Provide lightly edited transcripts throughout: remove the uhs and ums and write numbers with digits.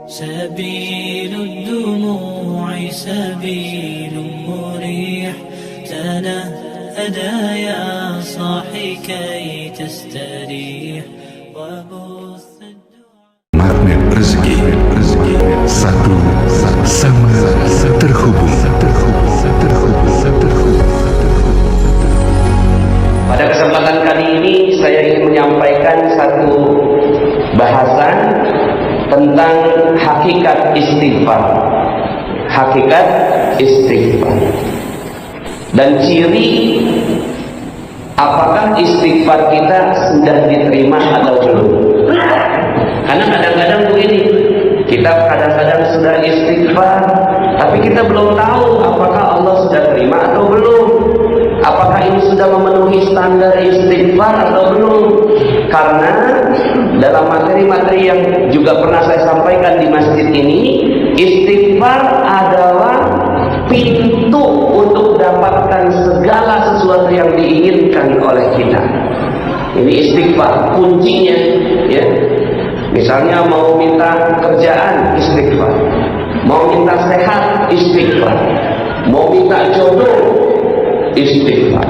سبيل الدموع سبيل مريح تنهدى يا صاحي كي تستريح وبث Magnet rezeki satu sama terhubung. Pada kesempatan kali ini saya ingin menyampaikan satu bahasan tentang hakikat istighfar. Hakikat istighfar. Dan ciri apakah istighfar kita sudah diterima atau belum. Karena kadang-kadang begini, kita kadang-kadang sudah istighfar, tapi kita belum tahu apakah Allah sudah terima atau belum. Apakah ini sudah memenuhi standar istighfar atau belum? Karena dalam materi-materi yang juga pernah saya sampaikan di masjid ini, istighfar adalah pintu untuk dapatkan segala sesuatu yang diinginkan oleh kita. Ini istighfar, kuncinya, ya. Misalnya mau minta kerjaan, istighfar. Mau minta sehat, istighfar. Mau minta jodoh, istighfar.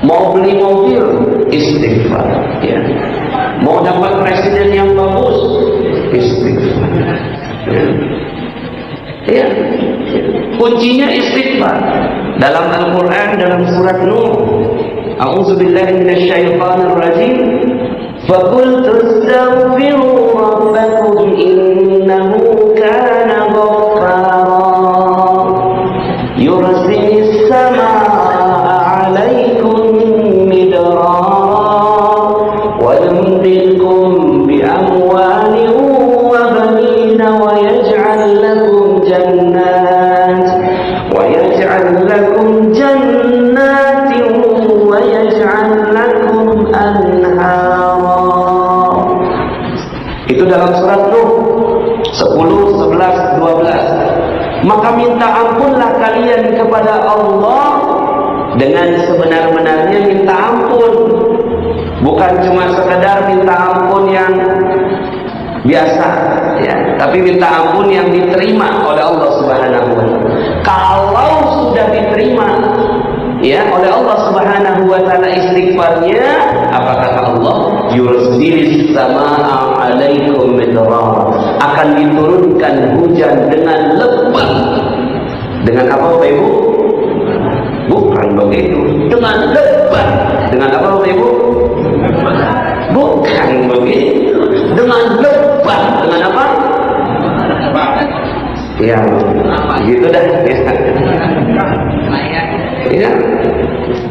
Mau beli mobil, istighfar, ya. Mau dapat presiden yang bagus, istighfar, ya. Ya. Kuncinya istighfar. Dalam Al-Quran, dalam surat Nuh, A'udzubillahi minasyaitonir rajim, فَقُلْتُ اسْتَغْفِرُوا رَبَّكُمْ إِنَّهُ كَانَ غَفَّارًا يُرْسِلِ السَّمَاءَ عَلَيْكُمْ مِدْرَارًا وَيُمْدِدْكُمْ بِأَمْوَالٍ وَبَنِينَ وَيَجْعَلْ لَكُمْ جَنَّاتٍ وَيَجْعَلْ لَكُمْ أَنْهَارًا. Itu dalam surat Nuh 10, 11, 12. Maka minta ampunlah kalian kepada Allah dengan sebenar-benarnya minta ampun. Bukan cuma sekedar minta ampun yang biasa, ya, tapi minta ampun yang diterima oleh Allah Subhanahu wa taala. Kalau sudah diterima, ya, oleh Allah Subhanahu wa taala istighfarnya, apa kata Allah? Yursilis samaa 'alaikum midrar. Akan diturunkan hujan dengan lebat. Dengan apa, Bapak Ibu? Bukan begitu. Dengan lebat. Dengan apa, Bapak Ibu? Bukan begitu. Dengan lebat. Dengan apa? Ya, gitu dah. Ya.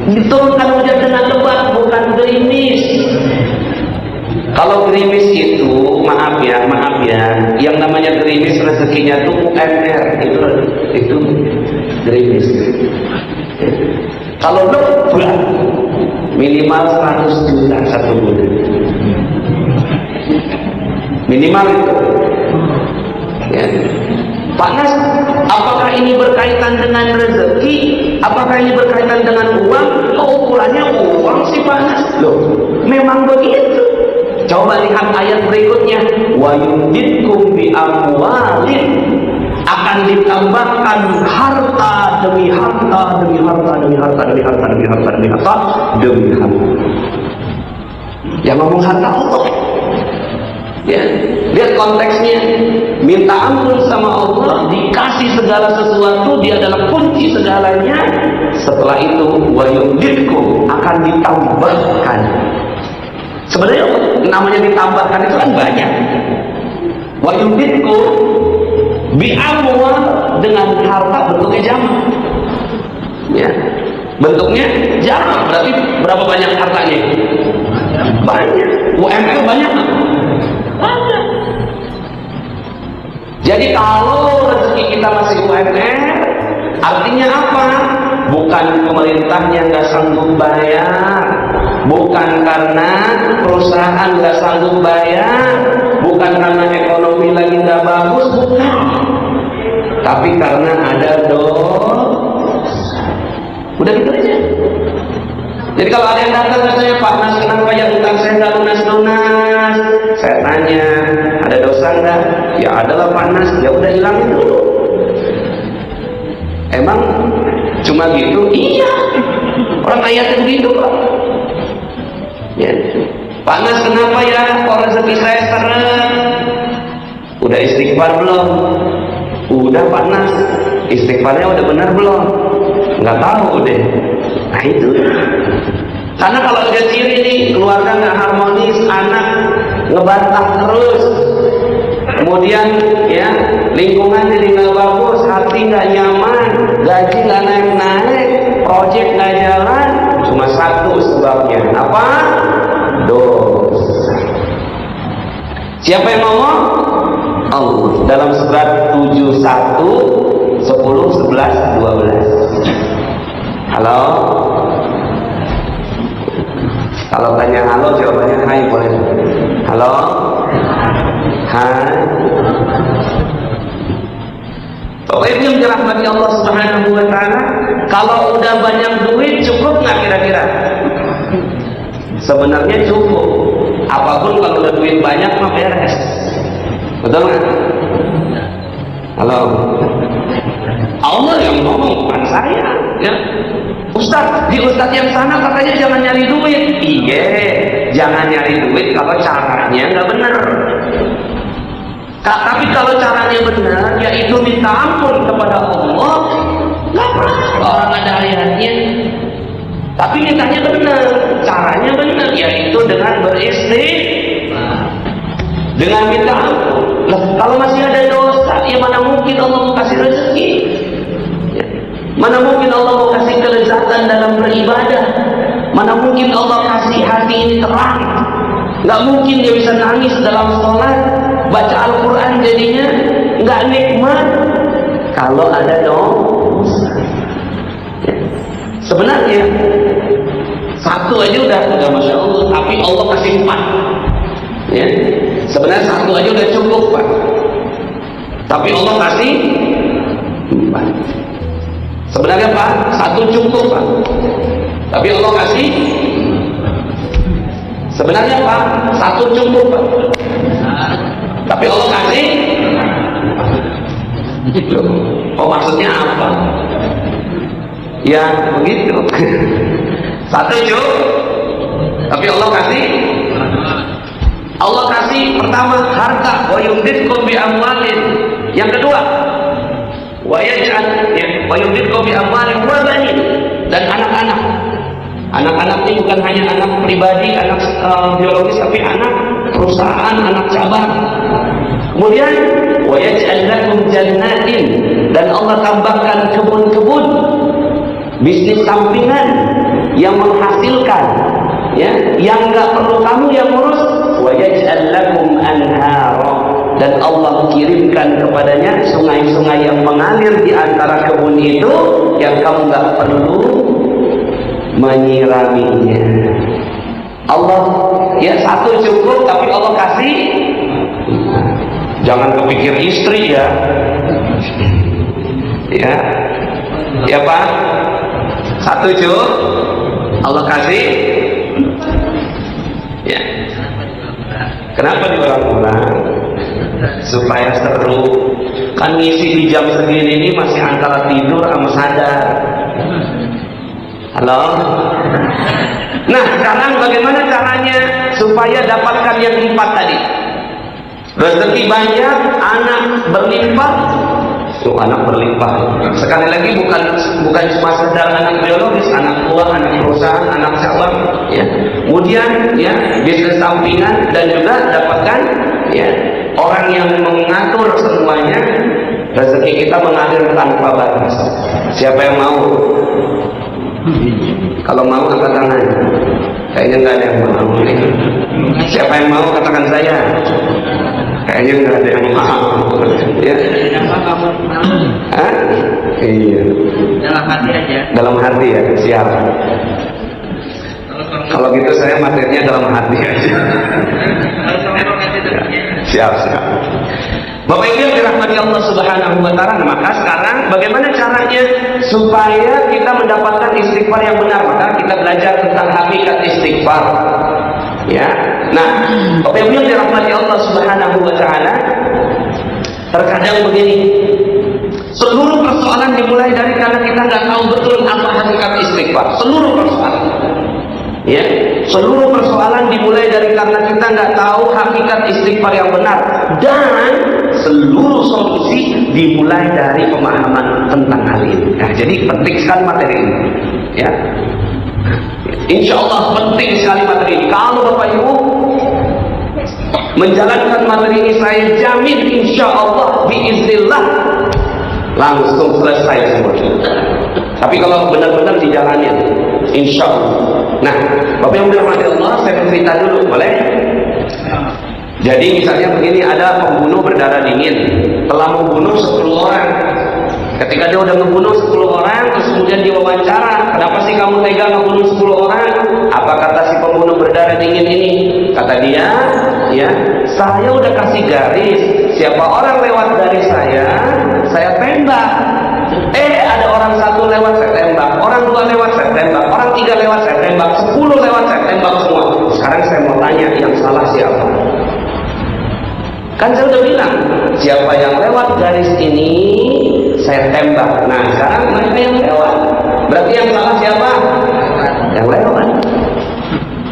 Diturunkan hujan dengan lebat, bukan gerimis. Kalau gerimis itu, maaf ya, yang namanya gerimis rezekinya tuh UMR, itu gerimis. Kalau lebat, minimal 100 juta satu bulan. Minimal itu. Ya. Panas, apakah ini berkaitan dengan rezeki? Apakah ini berkaitan dengan uang? Ukurannya uang sih panas. Loh, memang begitu. Coba lihat ayat berikutnya. Wa yumdidkum bi amwalin. Akan ditambahkan harta demi harta demi harta demi harta demi harta demi harta demi harta demi harta. Yang ngomong harta Allah. Ya, lihat konteksnya. Minta ampun sama Allah, dikasih segala sesuatu, dia adalah kunci segalanya. Setelah itu wa yumdidkum, akan ditambahkan. Sebenarnya namanya ditambahkan itu kan banyak. Wa yumdidkum bi amwal, dengan harta bentuknya jamak. Ya. Bentuknya jamak, berarti berapa banyak hartanya? Banyak. UMR banyak. Banyak. Jadi kalau rezeki kita masih UMR, artinya apa? Bukan pemerintahnya nggak sanggup bayar, bukan karena perusahaan nggak sanggup bayar, bukan karena ekonomi lagi nggak bagus, bukan. Tapi karena ada dosa. Udah gitu aja. Jadi kalau ada yang datang katanya, Pak Mas, kenapa ya utang saya nggak lunas-lunas? Saya tanya, ada dosa enggak? Ya adalah panas, ya udah hilangin dulu. Emang cuma gitu? Iya. Orang ayatnya begitu kok. Ya. Panas kenapa ya? Kok rezeki saya seret? Udah istighfar belum? Udah panas. Istighfarnya udah benar belum? Nggak tahu deh. Nah itu. Karena kalau udah ciri nih, keluarga nggak harmonis, anak ngebantah terus, kemudian ya lingkungan jadi nggak bagus, hati nggak nyaman, gaji nggak naik-naik, proyek nggak jalan, cuma satu sebabnya. Apa? Dosa. Siapa yang ngomong? Allah. Dalam surat 71, 10, 11, 12. Halo? Kalau tanya halo, jawabannya hai boleh. Halo? Hai. Bapak Ibu yang dirahmati Allah Subhanahu wa taala, kalau udah banyak duit cukup nggak kira-kira? Sebenarnya cukup. Apapun kalau udah duit banyak mah beres. Betul nggak? Halo? Allah yang ngomong, bukan saya. Ya. Ustaz, di Ustaz yang sana katanya jangan nyari duit. Iya, jangan nyari duit kalau caranya nggak benar. Tapi kalau caranya benar, yaitu minta ampun kepada Allah, nggak pernah orang ada ayatnya. Tapi mintanya benar, caranya benar, yaitu dengan beristighfar, dengan minta ampun. Lah, kalau masih ada dosa, ya mana mungkin Allah mau kasih rezeki? Ya. Mana mungkin Allah mau kasih kelezatan dalam beribadah? Mana mungkin Allah kasih hati ini terang? Nggak mungkin dia bisa nangis dalam sholat, baca Al-Quran jadinya nggak nikmat kalau ada dosa. Ya. Sebenarnya satu aja udah masya Allah, tapi Allah kasih 4. Ya. Sebenarnya satu aja udah cukup Pak, tapi Allah kasih 4. Sebenarnya Pak, satu cukup Pak, tapi Allah kasih. Sebenarnya Pak, satu cukup Pak, tapi Allah kasih. Oh maksudnya apa? Ya begitu. Satu cukup, tapi Allah kasih. Allah kasih pertama harta, wa yumditkum bi amwalin. Yang kedua, wa yaj'al wa yumditkum bi amwalin wa banin, dan anak-anak. Anak-anak ini bukan hanya anak pribadi, anak biologis, tapi anak perusahaan, anak cabang. Kemudian wa yaj'al lakum jannatin, dan Allah tambahkan kebun-kebun, bisnis sampingan yang menghasilkan, ya, yang enggak perlu kamu yang ngurus. Wa yaj'al lakum anhara, dan Allah kirimkan kepadanya sungai-sungai yang mengalir di antara kebun itu yang kamu enggak perlu menyiraminya. Allah ya satu cukup, tapi Allah kasih. Jangan kepikir istri ya. Ya. Ya Pak. Satu cukup, Allah kasih. Ya. Kenapa diulang-ulang? Supaya seru. Kan ngisi di jam segini ini masih antara tidur sama sadar. Halo? Nah, sekarang bagaimana caranya supaya dapatkan yang 4 tadi? Rezeki banyak, anak berlimpah. Tuh, anak berlimpah. Sekali lagi bukan cuma sekedar anak biologis, anak buah, anak perusahaan, anak cabang, ya. Kemudian ya bisnis sampingan, dan juga dapatkan ya orang yang mengatur semuanya. Rezeki kita mengalir tanpa batas. Siapa yang mau? Kalau mau angkat tangan. Kayaknya nggak ada yang mau. Siapa yang mau katakan saya. Kayaknya nggak ada yang mau. Ya. Hah? Iya. Dalam hati aja. Dalam hati ya, siap. Kalau gitu saya materinya dalam hati aja. Siap. Bapak Ibu yang dirahmati Allah Subhanahu wa taala, maka sekarang bagaimana caranya supaya kita mendapatkan istighfar yang benar? Maka kita belajar tentang hakikat istighfar. Ya. Nah, Nah, Bapak Ibu yang dirahmati Allah Subhanahu wa taala, terkadang begini, seluruh persoalan dimulai dari karena kita nggak tahu betul apa hakikat istighfar. Seluruh persoalan, ya, seluruh persoalan dimulai dari karena kita nggak tahu hakikat istighfar yang benar, dan seluruh solusi dimulai dari pemahaman tentang hal ini. Nah, jadi penting sekali materi ini, ya. Insya Allah penting sekali materi ini. Kalau Bapak Ibu menjalankan materi ini, saya jamin insya Allah biiznillah langsung selesai semua. Tapi kalau benar-benar dijalani, insya Allah. Nah, Bapak yang dirahmati Allah, saya bercerita dulu, boleh? Jadi misalnya begini, ada pembunuh berdarah dingin, telah membunuh 10 orang. Ketika dia udah membunuh 10 orang, terus kemudian diwawancara, kenapa sih kamu tega membunuh 10 orang? Apa kata si pembunuh berdarah dingin ini? Kata dia, ya, saya udah kasih garis, siapa orang lewat garis saya tembak. Ada orang 1 lewat, saya tembak, orang 2 lewat, saya tembak, orang 3 lewat, saya tembak, 10 lewat, saya tembak semua. Sekarang saya mau tanya, yang salah siapa? Kan saya udah bilang, siapa yang lewat garis ini saya tembak. Nah, sekarang mereka yang lewat, berarti yang salah siapa? Yang lewat.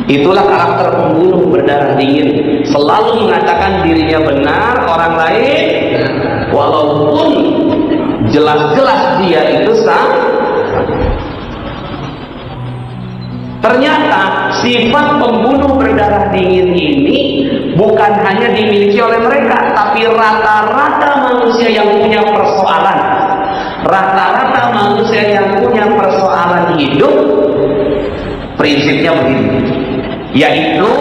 Itulah karakter pembunuh berdarah dingin, selalu mengatakan dirinya benar, orang lain walaupun jelas-jelas dia itu salah. Ternyata sifat pembunuh berdarah dingin ini bukan hanya dimiliki oleh mereka, tapi rata-rata manusia yang punya persoalan, rata-rata manusia yang punya persoalan hidup, prinsipnya begini, yaitu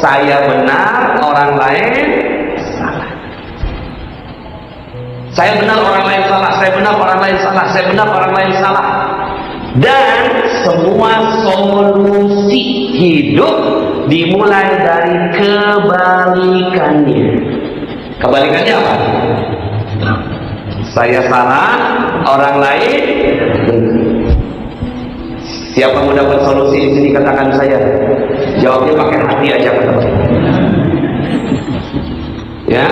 saya benar, orang lain salah. Saya benar, orang lain salah. Saya benar, orang lain salah. Saya benar, orang lain salah. Dan semua solusi hidup dimulai dari kebalikannya. Kebalikannya apa? Saya salah, orang lain benar. Siapa mau dapat solusi di sini, katakan saya. Jawabnya pakai hati aja, ya.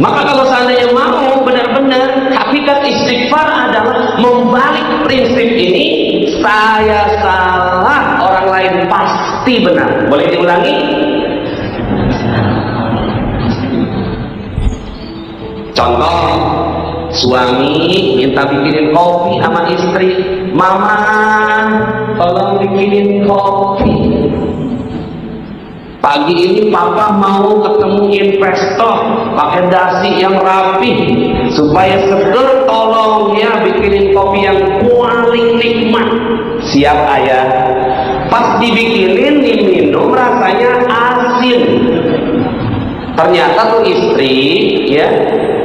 Maka kalau seandainya mau benar-benar, hakikat istighfar adalah membalik prinsip ini. Saya salah, orang lain pasti benar. Boleh diulangi? Contoh, suami minta bikinin kopi sama istri, mama tolong bikinin kopi. Pagi ini papa mau ketemu investor, pakai dasi yang rapi supaya seger, tolong ya bikinin kopi yang paling nikmat. Siap ayah. Pas dibikinin, diminum rasanya asin. Ternyata tuh istri, ya,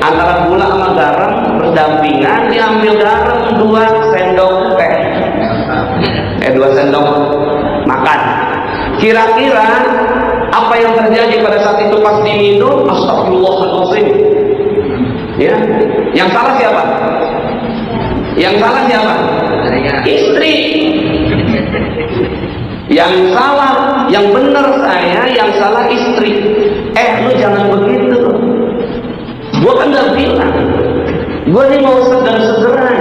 antara gula sama garam berdampingan, diambil garam 2 sendok teh, 2 sendok makan. Kira-kira apa yang terjadi pada saat itu pas diminum? Astagfirullahaladzim. Ya, yang salah siapa? Yang salah siapa? Istri. Yang salah, yang benar saya, yang salah istri. Lu jangan begitu. Gua kan udah bilang, gua nih mau segar-segaran,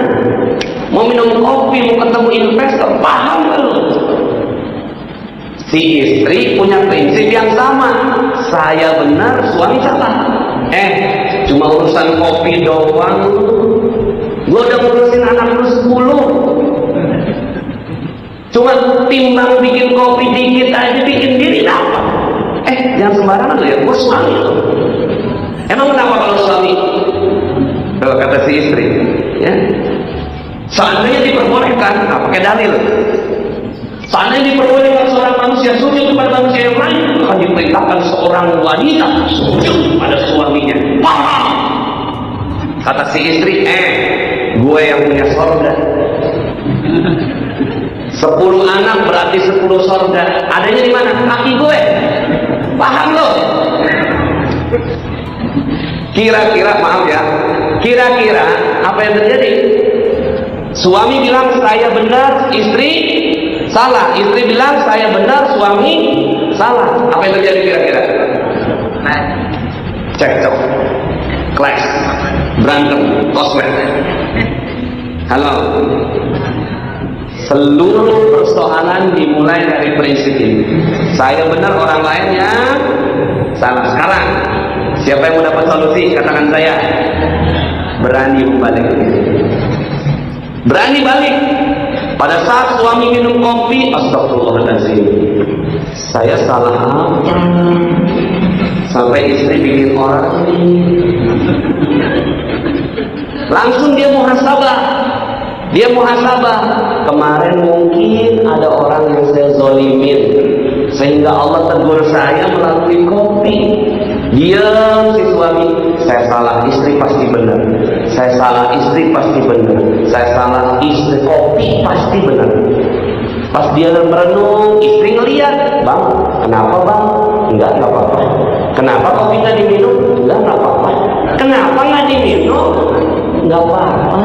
mau minum kopi, mau ketemu investor, paham gak lu? Si istri punya prinsip yang sama, saya benar, suami salah. Cuma urusan kopi doang, gua udah ngurusin anak lu 10. Cuma timbang bikin kopi dikit aja, bikin diri apa? Jangan sembarangan lu ya, gua suami lu. Emang kenapa kalau suami? Kalau kata si istri, ya, seandainya diperbolehkan, pakai dalil. Seandainya diperbolehkan seorang manusia sujud kepada manusia yang lain, akan diperintahkan seorang wanita sujud pada suaminya. Paham? Kata si istri, gue yang punya sorga. 10 anak berarti 10 sorga. Adanya di mana? Kaki gue. Paham lo? Kira-kira, maaf ya, kira-kira apa yang terjadi? Suami bilang saya benar, istri salah. Istri bilang saya benar, suami Salah. Apa yang terjadi kira-kira? Cekcok, clash, berantem, koslet. Halo. Seluruh persoalan dimulai dari prinsip ini. Saya benar, orang lain yang salah. Sekarang siapa yang mau dapat solusi? Katakan saya. Berani balik. Berani balik. Pada saat suami minum kopi, astagfirullahaladzim, saya salah apa? Sampai istri bikin orang ini. Langsung dia muhasabah. Dia muhasabah. Kemarin mungkin ada orang yang saya zolimin, sehingga Allah tegur saya melalui kopi. Diam si suami. Saya salah, istri pasti benar. Saya salah, istri pasti benar. Saya salah, istri, kopi pasti benar. Pas dia merenung, istri ngeliat, bang, kenapa bang? Enggak apa-apa. Kenapa kopi nggak diminum? Enggak apa-apa. Kenapa nggak diminum? Enggak apa-apa.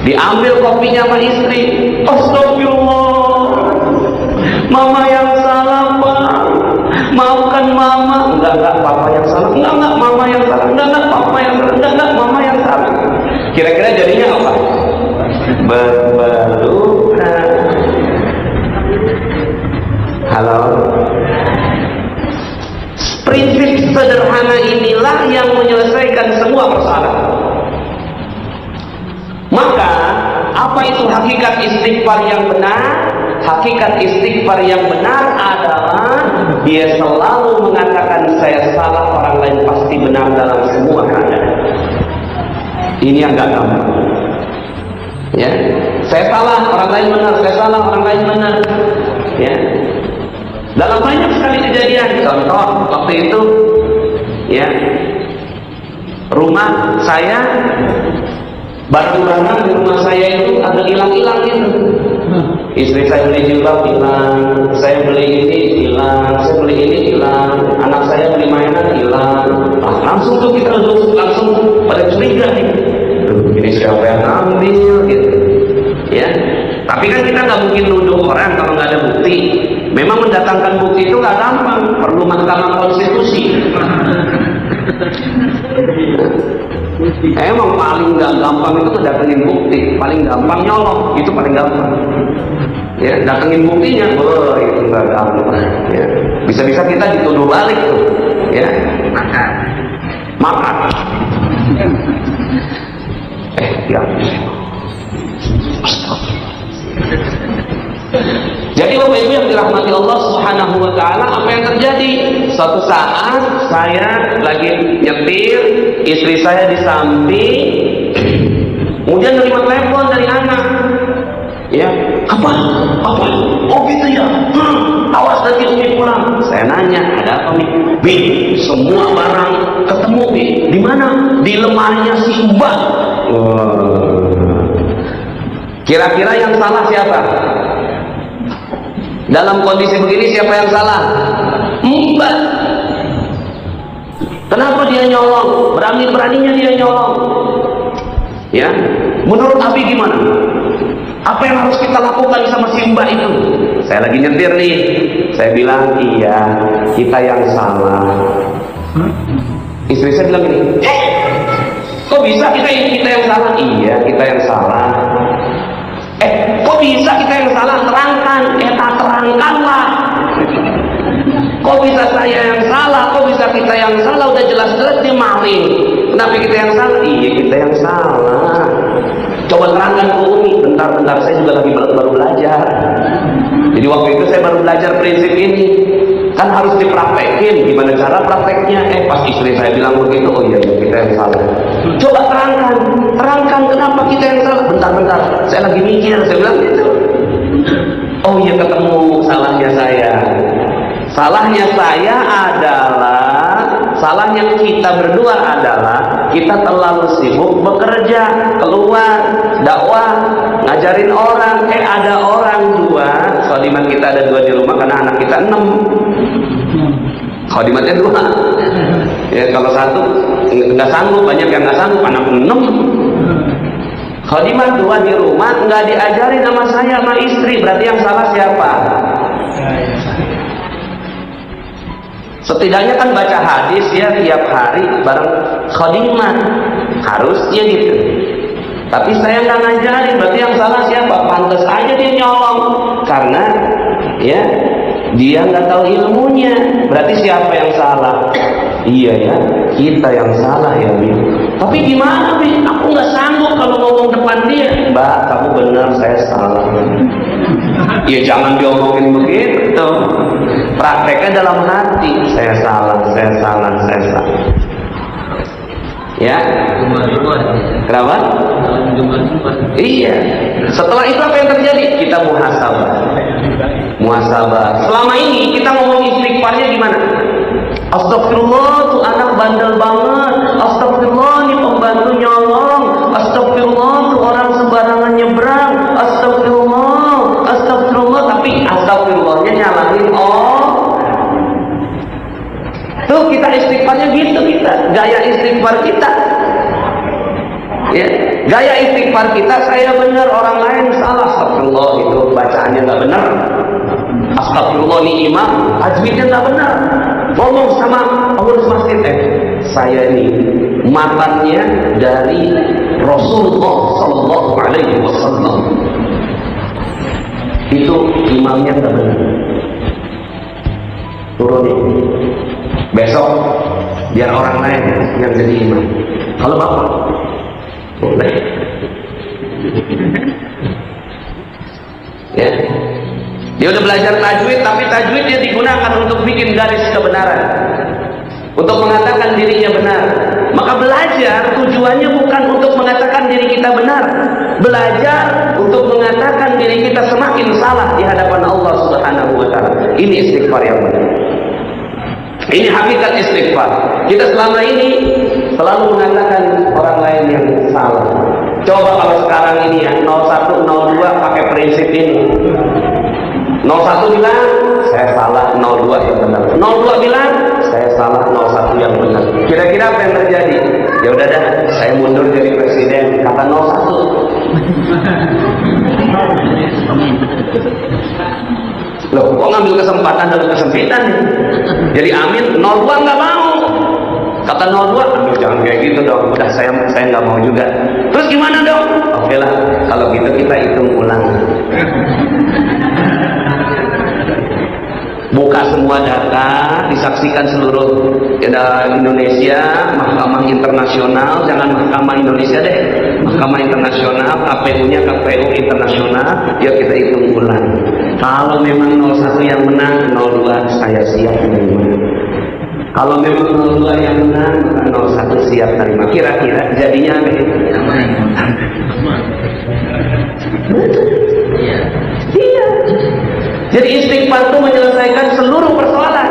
Diambil kopinya sama istri. Astagfirullah, mama yang salah bang, maafkan mama. Enggak papa yang salah. Enggak mama yang salah. Enggak papa yang salah. Enggak mama yang salah. Kira-kira jadinya apa? Berbalukan. Halo. Prinsip sederhana inilah yang menyelesaikan semua persoalan. Maka, apa itu hakikat istighfar yang benar? Hakikat istighfar yang benar adalah dia selalu mengatakan saya salah, orang lain pasti benar dalam semua keadaan. Ini yang gak gampang. Ya, saya salah, orang lain benar. Saya salah, orang lain benar. Ya, dalam banyak sekali kejadian. Contoh waktu itu, ya, rumah saya, barang-barang di rumah saya itu agak hilang-hilang gitu. Istri saya beli jilbab hilang, saya beli ini hilang, saya beli ini hilang, anak saya beli mainan hilang. Langsung tuh kita langsung pada curiga nih. Ini siapa yang ambil gitu. Ya. Tapi kan kita nggak mungkin nuduh orang kalau nggak ada bukti. Memang mendatangkan bukti itu nggak gampang, perlu mahkamah konstitusi. Emang paling nggak gampang itu tuh datengin bukti, paling gampang nyolong, itu paling gampang. Ya, datengin buktinya, itu nggak gampang. Ya. Bisa-bisa kita dituduh balik tuh, ya. Makan. Ya. Jadi Bapak Ibu yang dirahmati Allah Subhanahu wa taala, apa yang terjadi? Suatu saat saya lagi nyetir, istri saya di samping, kemudian nerima telepon dari anak. Ya, apa? Oh gitu ya. Awas nanti Umi pulang. Saya nanya, ada apa Umi? Bi, semua barang ketemu Bi. Di mana? Di lemarinya si Mbak. Kira-kira yang salah siapa? Dalam kondisi begini siapa yang salah? Mbak. Kenapa dia nyolong? Berani-beraninya dia nyolong. Ya, menurut Abi gimana? Apa yang harus kita lakukan sama si Mbak itu? Saya lagi nyetir nih. Saya bilang, iya, kita yang salah. Istri saya bilang gini, kok bisa kita yang salah? Iya, kita yang salah. Kok bisa kita yang salah? Terangkan. Tak terangkanlah. Kok bisa saya yang salah? Kok bisa kita yang salah? Udah jelas-jelas dia maling. Kenapa kita yang salah? Iya, kita yang salah. Coba terangkan ke Umi. Bentar, saya juga lagi baru belajar. Jadi waktu itu saya baru belajar prinsip ini. Kan harus dipraktekin. Gimana cara prakteknya? Pas istri saya bilang begitu, oh iya, kita yang salah. Coba terangkan kenapa kita yang salah. Bentar, saya lagi mikir. Saya bilang gitu. Oh iya, ketemu salahnya saya. Salahnya saya adalah, salahnya kita berdua adalah kita terlalu sibuk bekerja, keluar, dakwah, ngajarin orang. Ada orang dua, khadimat kita ada 2 di rumah karena anak kita 6. Khadimatnya 2. Ya, kalau 1 nggak sanggup, banyak yang nggak sanggup, anak 6. Khadimat 2 di rumah nggak diajarin sama saya sama istri, berarti yang salah siapa? Setidaknya kan baca hadis ya tiap hari bareng khadimah, harusnya gitu. Tapi saya nggak ngajarin, berarti yang salah siapa? Pantas aja dia nyolong, karena ya dia nggak tahu ilmunya. Berarti siapa yang salah? Iya ya, kita yang salah ya, Bi. Tapi gimana, Bi? Aku nggak sanggup kalau ngomong depan dia. Mbak, kamu benar, saya salah. Ya jangan diomongin begitu. Prakteknya dalam hati. Saya salah, saya salah, saya salah. Ya. Kenapa? Iya. Setelah itu apa yang terjadi? Kita muhasabah. Muhasabah. Selama ini kita ngomong istighfarnya gimana? Astagfirullah, tuh anak bandel banget. Astagfirullah, nih pembantu nyolong. Astagfirullah, tuh orang sembarangan nyebrang. Astagfirullah, astagfirullah. Tapi astagfirullahnya nyalahin tuh kita istighfarnya gitu, kita gaya istighfar kita ya, gaya istighfar kita, saya benar orang lain salah. Astagfirullah, itu bacaannya nggak benar. Astagfirullah, nih imam tajwidnya nggak benar. Ngomong sama pengurus masjid, saya ini matannya dari Rasulullah Sallallahu Alaihi Wasallam, itu imamnya nggak benar, turunin. Besok biar orang lain yang jadi imam. Kalau bapak boleh. Ya, dia udah belajar tajwid, tapi tajwidnya digunakan untuk bikin garis kebenaran, untuk mengatakan dirinya benar. Maka belajar tujuannya bukan untuk mengatakan diri kita benar, belajar untuk mengatakan diri kita semakin salah di hadapan Allah Subhanahu wa Ta'ala. Ini istighfar yang benar. Ini hakikat istighfar. Kita selama ini selalu mengatakan orang lain yang salah. Coba kalau sekarang ini ya, 01, 02 pakai prinsip ini. 01 bilang saya salah, 02 yang benar. 02 bilang saya salah, 01 yang benar. Kira-kira apa yang terjadi? Ya udah dah, saya mundur jadi presiden, kata 01. Loh, kok ngambil kesempatan dalam kesempitan nih? Jadi amin, 02 nggak mau. Kata 02, aduh jangan kayak gitu dong. Udah saya nggak mau juga. Terus gimana dong? Oke lah, kalau gitu kita hitung ulang. Buka semua data, disaksikan seluruh Indonesia, mahkamah internasional, jangan mahkamah Indonesia deh, mahkamah internasional, KPU-nya KPU internasional, ya kita hitung ulang. Kalau memang 01 yang menang, 02 saya siap menerima. Kalau memang 02 yang menang, maka 01 siap menerima. Kira-kira jadinya apa? Betul. Iya. Jadi istighfar itu menyelesaikan seluruh persoalan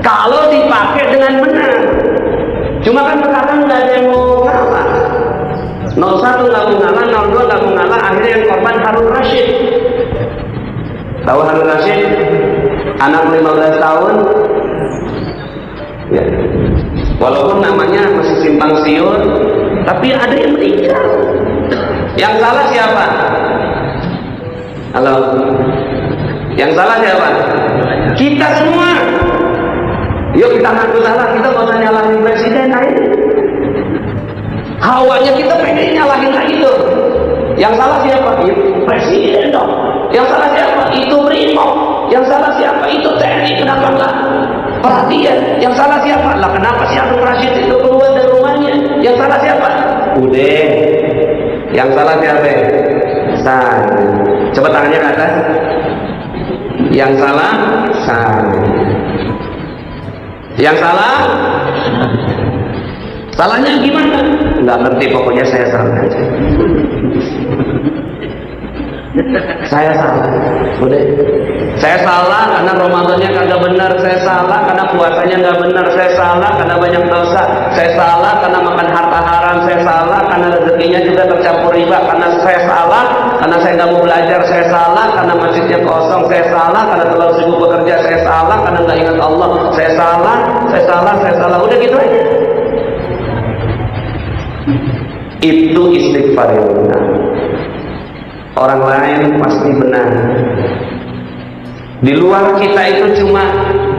kalau dipakai dengan benar. Cuma kan sekarang nggak ada yang mau ngalah. 01 nggak mau ngalah, 02 nggak mau ngalah, akhirnya yang korban Harun Rashid. Tahu Harun Rashid? Anak 15 tahun. Ya. Walaupun namanya masih simpang siur, tapi ada yang meninggal. Yang salah siapa? Halo. Yang salah siapa? Kita semua. Yuk kita ngaku salah, kita gak usah nyalahin presiden aja. Hawanya kita pengen nyalahin lagi tuh. Yang salah siapa? Presiden dong. Yang salah siapa? Itu Brimob. Yang salah siapa? Itu TNI. Kenapa enggak perhatian? Yang salah siapa? Lah kenapa si Harun Rashid itu keluar dari rumahnya? Yang salah siapa? Udah. Yang salah siapa? Coba tangannya ke atas. Yang salah yang salah salahnya gimana? Nggak ngerti, pokoknya saya salah aja. Saya salah, udah. Saya salah karena Ramadannya kagak benar. Saya salah karena puasanya nggak benar. Saya salah karena banyak dosa. Saya salah karena makan harta haram. Saya salah karena rezekinya juga tercampur riba. Karena saya salah karena saya nggak mau belajar. Saya salah karena masjidnya kosong. Saya salah karena terlalu sibuk bekerja. Saya salah karena nggak ingat Allah. Saya salah. Udah gitu aja. Itu istighfar yang benar. Orang lain pasti benar. Di luar kita itu cuma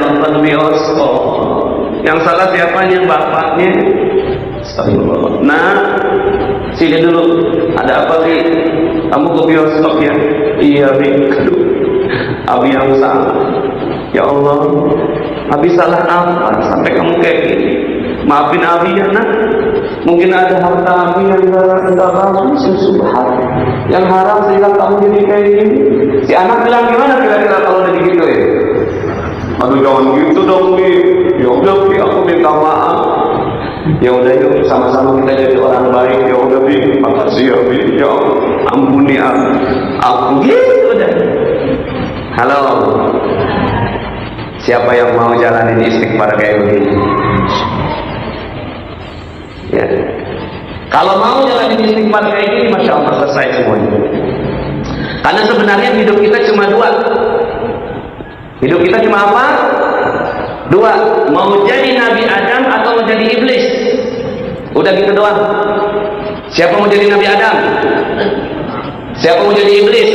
nonton bioskop. Yang salah siapanya? Bapaknya. Astagfirullah. Nah, sini dulu. Ada apa sih? Kamu ke bioskop ya? Iya, Bi. Aduh, Abi yang salah. Ya Allah, Abi salah apa sampai kamu kayak gini? Maafin Abi ya nak. Mungkin ada harta Abi yang enggak bagus, subhan. Yang haram sehingga kamu jadi kayak gini. Si anak bilang gimana kira-kira kalau udah gitu ya? Aduh jangan gitu dong Bi. Ya udah Bi, aku minta maaf. Ya udah yuk sama-sama kita jadi orang baik. Ya udah Bi, makasih ya Bi. Ya ampuni aku gitu udah. Halo. Siapa yang mau jalanin istighfar kayak begini? Ya. Kalau mau jalanin istighfar kayak gini, masya Allah selesai semuanya. Karena sebenarnya hidup kita cuma dua. Hidup kita cuma apa? Dua. Mau jadi Nabi Adam atau mau jadi iblis? Udah gitu doang. Siapa mau jadi Nabi Adam? Siapa mau jadi iblis?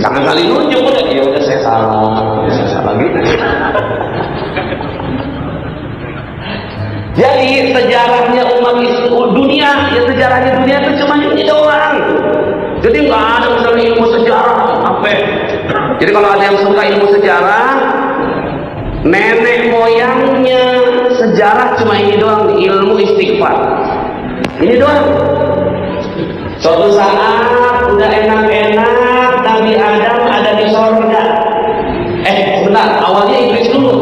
Jangan kali nunjuk udah. Ya udah saya salah gitu. Jadi sejarahnya umat dunia, ya sejarahnya dunia itu cuma ini doang. Jadi nggak ada misalnya ilmu sejarah apa. Jadi kalau ada yang suka ilmu sejarah, nenek moyangnya sejarah cuma ini doang, ilmu istighfar. Ini doang. Suatu saat udah enak-enak, Nabi Adam ada di sorga. Sebentar, awalnya iblis dulu.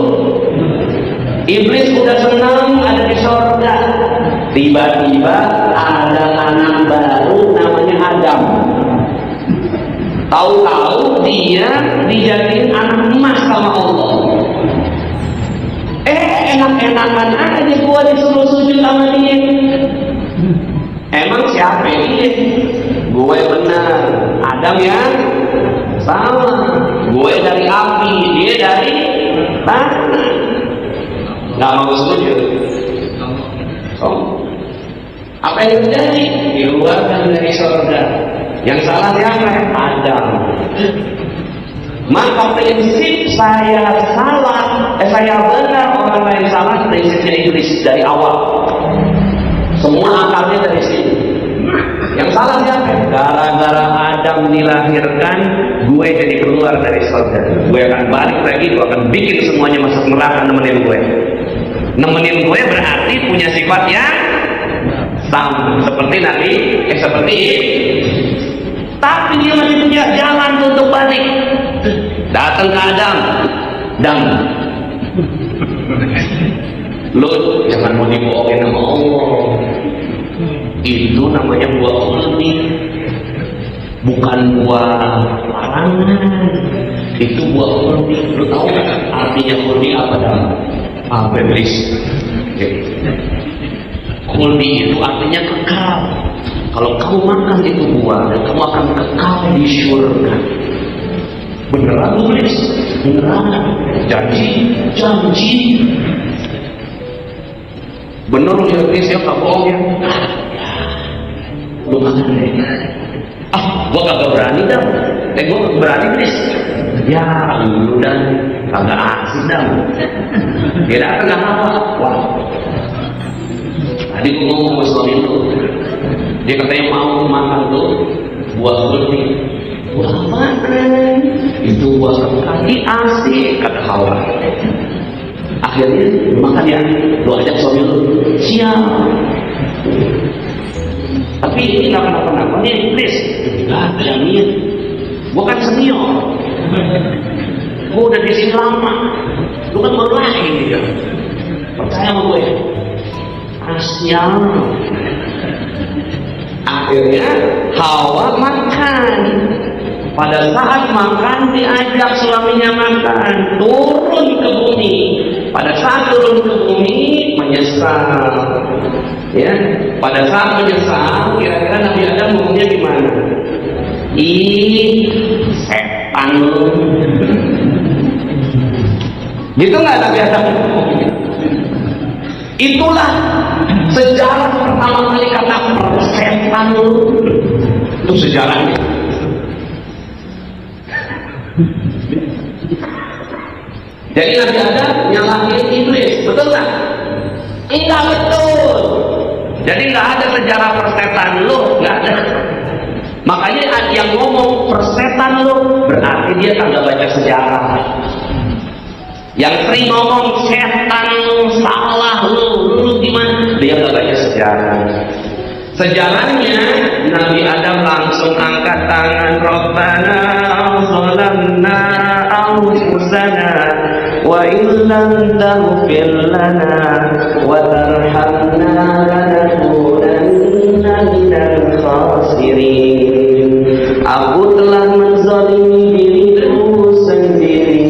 Iblis udah senang ada di sorga. Tiba-tiba ada anak baru namanya Adam. Tahu-tahu dia dijadiin anak emas sama Allah. Enak-enakan aja gua disuruh sujud sama dia. Emang siapa ini? Gue benar. Adam ya? Sama. Gue dari api, dia dari tanah. Gak mau sujud. Apa yang terjadi? Dikeluarkan dari surga. Yang salah siapa? Adam. Maka prinsip saya salah, saya benar, orang lain salah, prinsipnya iblis dari awal. Semua akarnya dari sini. Yang salah siapa? Gara-gara Adam dilahirkan, gue jadi keluar dari surga. Gue akan balik lagi, gue akan bikin semuanya masuk neraka nemenin gue. Nemenin gue berarti punya sifat yang sama seperti Nabi, seperti ini. Tapi dia masih punya jalan untuk balik. Datang ke Adam, dan lo jangan mau dibohongin sama Allah. Itu namanya buah khuldi, bukan buah larangan. Itu buah khuldi. Lo tahu artinya khuldi apa dalam? Apa iblis? Khuldi itu artinya kekal. Kalau kamu makan itu buah, kamu akan kekal di surga. Beneran iblis? Beneran. Janji. Bener lu iblis ya, gak bohong ya. Lu makan deh. Gua kagak berani dah. Gua kagak berani iblis. Ya, lu dan kagak asik dah. Dia datang gak apa. Wah. Tadi gua ngomong sama suami lu. Dia katanya mau makan tuh buah khuldi. Buah makan. Itu buah kaki asik, kata Hawa. Akhirnya makan ya, lu ajak suami lu. Siap. Tapi ini gak kenapa-napa, ini iblis. Gak jamin. Gua kan senior. Gua udah di sini lama. Lu kan baru lagi gitu. Percaya sama gue. Siap. Akhirnya Hawa makan. Pada saat makan diajak suaminya makan, turun ke bumi. Pada saat turun ke bumi menyesal. Ya, pada saat menyesal, kira-kira Nabi Adam ngomongnya gimana? Setan lu. Gitu nggak Nabi Adam? Itulah sejarah pertama kali kata persen. setan lu. Itu sejarahnya. Jadi Nabi Adam nyalahin iblis, betul nggak? Enggak betul. Jadi nggak ada sejarah persetan lu, nggak ada. Makanya yang ngomong persetan lu berarti dia kagak baca sejarah. Yang sering ngomong setan lu, salah lu gimana? Dia nggak baca sejarah. Sejarahnya Nabi Adam langsung angkat tangan, Rabbana zalamna anfusana wa illam taghfir lana wa tarhamna lanakunanna minal khasirin. Aku telah menzalimi diriku sendiri.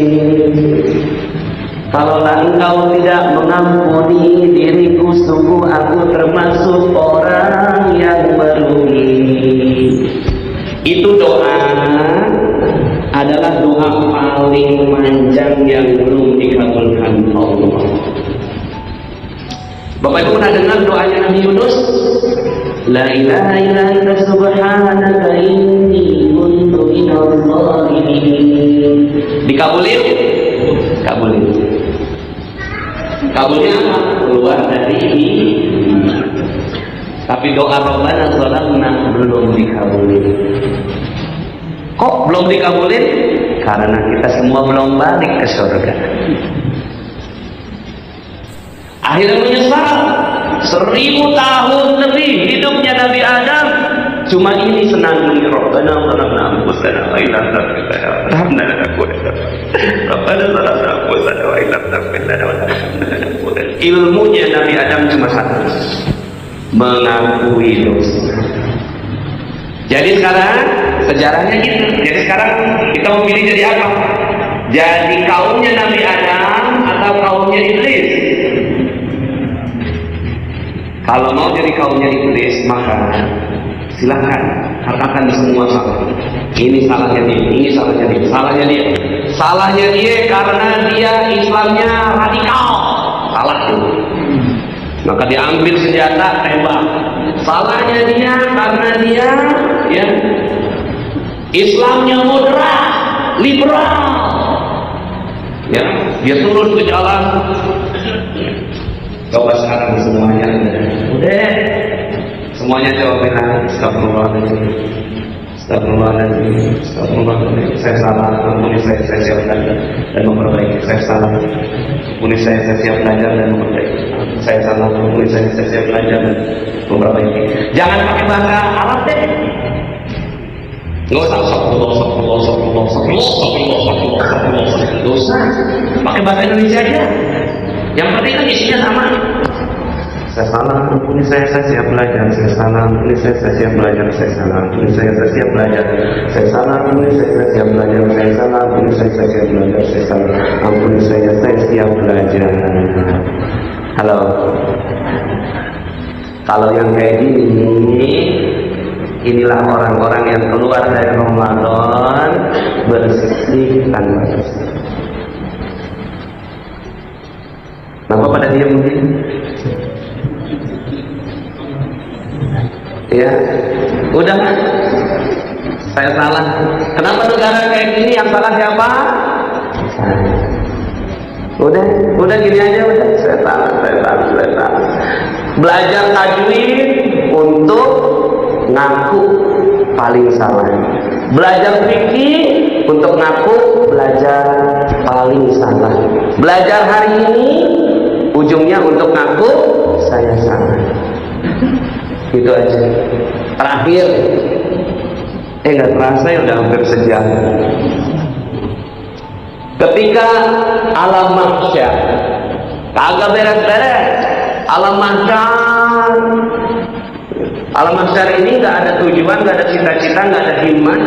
Kalaulah engkau tidak mengampuni diriku, sungguh aku termasuk orang yang merugi. Itu doa adalah doa paling panjang yang belum dikabulkan Allah. Bapak Ibu pernah dengar doanya Nabi Yunus? La ilaha illa anta subhanaka inni kuntu minadh dhalimin. Dikabulin? Kabulin. Kabulnya apa? Keluar dari ini. Tapi doa Rabbana zalamna belum dikabulin. Kok belum dikabulin? Karena kita semua belum balik ke surga. Akhirnya menyesal. 1000 tahun lebih hidupnya Nabi Adam cuma ini senandung Rabbana zalamna anfusana wa illam taghfir lana Rabbana zalamna anfusana wa illam taghfir lana wa tarhamna. Ilmunya Nabi Adam cuma satu, mengakui dosa. Jadi sekarang sejarahnya gitu. Jadi sekarang kita mau pilih jadi apa? Jadi kaumnya Nabi Adam atau kaumnya iblis? Kalau mau jadi kaumnya iblis, maka silahkan katakan semua salah. Ini salahnya dia, ini salahnya dia, salahnya dia. Salahnya dia karena dia Islamnya radikal. Salah tuh. Maka diambil senjata tembak. Salahnya dia karena dia ya Islamnya moderat, liberal. Ya, dia turun ke jalan. Coba sekarang semuanya udah semuanya coba bilang astagfirullahaladzim, astagfirullahaladzim, astagfirullahaladzim, saya salah, ampuni saya siap belajar dan memperbaiki. Saya salah, ampuni saya siap belajar dan memperbaiki. Saya salah, ampuni saya siap belajar dan memperbaiki. Jangan pakai bahasa Arab deh. Nggak usah dosa. Pakai bahasa Indonesia aja. Yang penting kan isinya sama. Saya salah, ampuni saya siap belajar. Saya salah, ampuni saya siap belajar. Saya salah, ampuni saya siap belajar. Saya salah, ampuni saya siap belajar. Saya salah, ampuni saya siap belajar. Saya salah, ampuni saya siap belajar. Halo. Kalau yang kayak gini, inilah orang-orang yang keluar dari Ramadan bersih tanpa dosa. Kenapa pada diam mungkin? Ya, udah. Saya salah. Kenapa negara kayak gini yang salah siapa? Udah gini aja udah. Saya salah. Belajar tajwid untuk ngaku paling salah. Belajar fikih untuk ngaku belajar paling salah. Belajar hari ini ujungnya untuk ngaku saya salah. Gitu aja. Terakhir, nggak terasa ya udah hampir sejam. Ketika alam mahsyar kagak beres-beres, alam mahsyar ini nggak ada tujuan, nggak ada cita-cita, nggak ada himmat,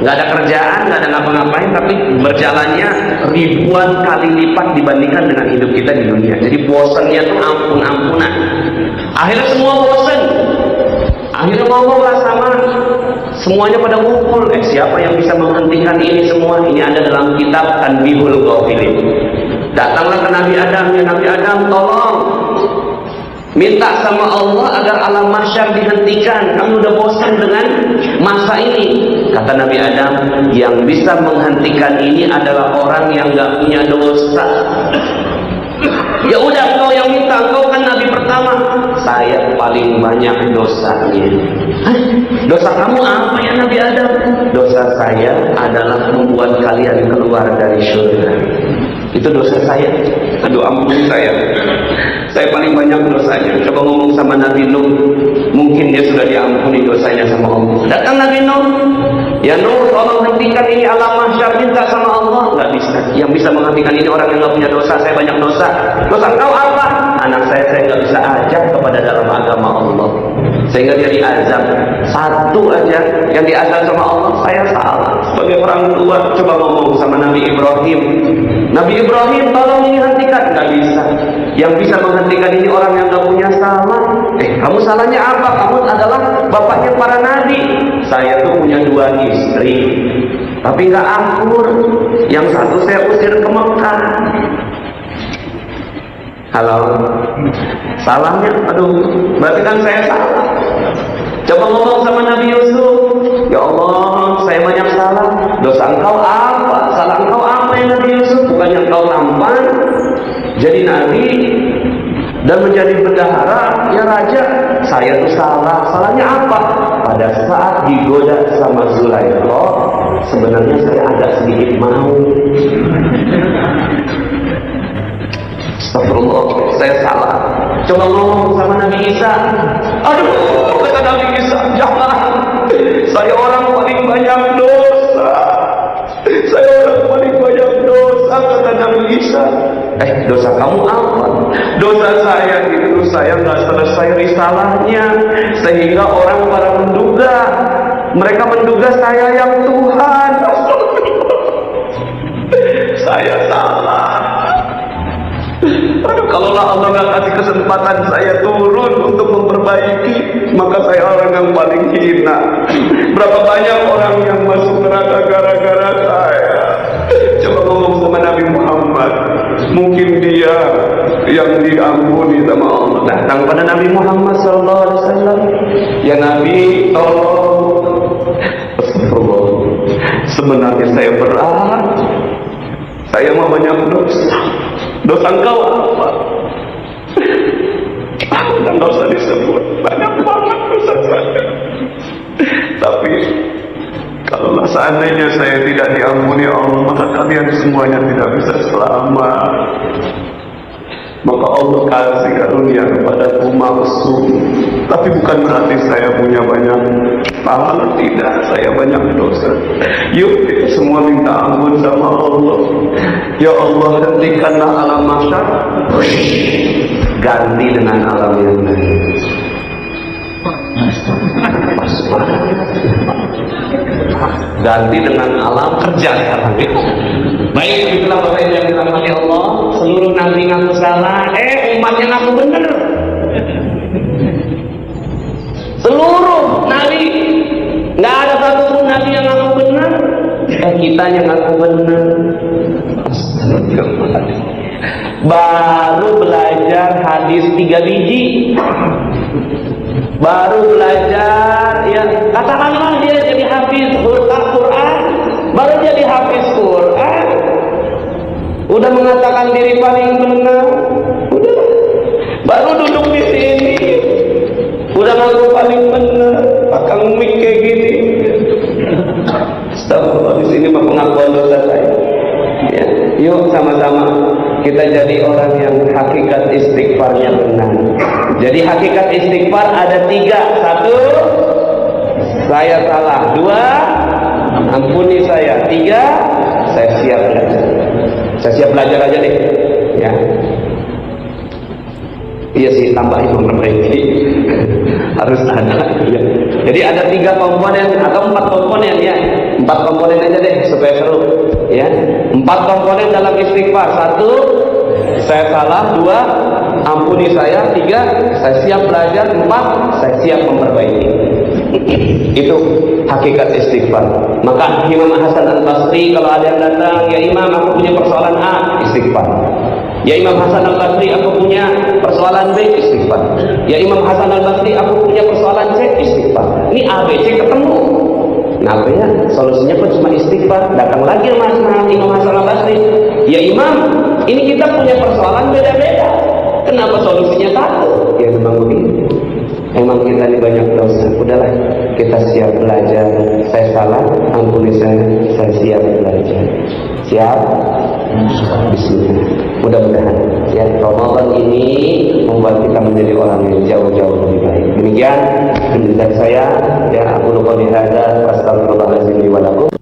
nggak ada kerjaan, nggak ada ngapa-ngapain, tapi berjalannya ribuan kali lipat dibandingkan dengan hidup kita di dunia. Jadi bosannya tuh ampun-ampunan. Akhirnya semua bosan. Akhirnya ngomonglah sama semuanya pada ngumpul. Siapa yang bisa menghentikan ini semua? Ini ada dalam kitab Tanbihul Ghafilin. Datanglah ke Nabi Adam, ya Nabi Adam, tolong. Minta sama Allah agar alam mahsyar dihentikan. Kami udah bosan dengan masa ini. Kata Nabi Adam, yang bisa menghentikan ini adalah orang yang gak punya dosa. Ya udah, engkau yang minta, engkau kan Nabi pertama. Saya paling banyak dosanya. Dosa kamu apa ya Nabi Adam? Dosa saya adalah membuat kalian keluar dari surga. Itu dosa saya. Aduh, ampun saya paling banyak dosanya. Coba ngomong sama Nabi Nuh, mungkin dia sudah diampuni dosanya sama Allah. Datang Nabi Nuh, ya Nuh, tolong hentikan ini alam mahsyar, minta sama Allah. Nggak bisa. Yang bisa menghentikan ini orang yang nggak punya dosa. Saya banyak dosa. Dosa kau apa? Anak saya nggak bisa ajak kepada dalam agama Allah, sehingga dia diazab. Satu aja yang diazab sama Allah, saya salah sebagai orang tua. Coba ngomong sama Nabi Ibrahim. Nabi Ibrahim, tolong ini hentikan. Nggak bisa. Yang bisa menghentikan ini orang yang nggak punya salah. Kamu salahnya apa? Kamu adalah bapaknya para nabi. Saya tuh punya 2 istri, tapi nggak akur. Yang satu saya usir ke Mekah. Halo, salahnya? Aduh, berarti kan saya salah. Coba ngomong sama Nabi Yusuf. Ya Allah, saya banyak salah. Dosa engkau apa? Salah engkau apa ya Nabi Yusuf? Bukannya engkau tampan jadi nabi dan menjadi bendahara, ya raja. Saya tuh salah. Salahnya apa? Pada saat digoda sama Zulaikha, sebenarnya saya agak sedikit mau. Astagfirullah, saya salah. Coba ngomong sama Nabi Isa. Aduh, kata Nabi Isa, jangan. Saya orang paling banyak dosa. Saya orang paling banyak dosa, kata Nabi Isa. Dosa kamu apa? Dosa saya itu, saya nggak selesai risalahnya, sehingga orang pada menduga. Mereka menduga saya yang Tuhan. Saya salah. Aduh, kalaulah Allah nggak kasih kesempatan saya turun untuk memperbaiki, maka saya orang yang paling hina. Berapa banyak orang yang masuk neraka gara-gara saya. Coba ngomong sama Nabi Muhammad, mungkin dia yang diampuni sama Allah. Datang pada Nabi Muhammad SAW, ya Nabi, tolong. Astagfirullah, sebenarnya saya berat. Saya mau banyak dosa. Dosa engkau apa? Dan nggak usah disebut, banyak banget dosa saya. Tapi kalau seandainya saya tidak diampuni Allah, maka kalian semuanya tidak bisa selamat. Maka Allah kasih karunia kepadaku maksum. Tapi bukan berarti saya punya banyak pahala, tidak. Saya banyak dosa. Yuk kita semua minta ampun sama Allah. Ya Allah, hentikanlah alam mahsyar, ganti dengan alam yang lain. Ganti dengan alam kerja sekarang. Baik, begitulah Bapak yang dirahmati Allah. Seluruh nabi ngaku salah, umatnya ngaku benar. Seluruh nabi, nggak ada satupun nabi yang ngaku benar. Kita yang ngaku benar. Baru belajar hadis 3 biji. Baru belajar, ya katakanlah dia jadi hafiz Quran, baru jadi hafiz Quran, udah mengatakan diri paling benar, udah, baru duduk di sini, udah ngaku paling benar, pakai mic kayak gini. Astagfirullah, di sini mah pengakuan dosa saya. Ya, yuk sama-sama kita jadi orang yang hakikat istighfarnya benar. Jadi hakikat istighfar ada 3. 1, saya salah. 2, ampuni saya. 3, saya siap belajar. Saya siap belajar aja deh. Ya. Iya sih, tambahin memperbaiki. Harus ada. Ya. Jadi ada 3 komponen atau 4 komponen ya. 4 komponen aja deh supaya seru. Ya. 4 komponen dalam istighfar. 1, saya salah. 2, ampuni saya. 3, saya siap belajar. 4, saya siap memperbaiki. Itu hakikat istighfar. Maka Imam Hasan Al-Basri kalau ada yang datang, ya Imam aku punya persoalan A, istighfar. Ya Imam Hasan Al-Basri, aku punya persoalan B, istighfar. Ya Imam Hasan Al-Basri, aku punya persoalan C, istighfar. Ini A, B, C ketemu. Nah, apa ya? Solusinya pun cuma istighfar. Datang lagi sama Imam Hasan Al-Basri. Ya Imam, ini kita punya persoalan beda-beda. Kenapa solusinya satu? Ya memang begitu. Emang kita ini banyak dosa. Udahlah, kita siap belajar. Saya salah, ampuni saya siap belajar. Siap? Bismillah. Mudah-mudahan ya Ramadan ini membuat kita menjadi orang yang jauh-jauh lebih baik. Demikian dari saya, ya aku lupa bihada, astagfirullahaladzim wa lakum.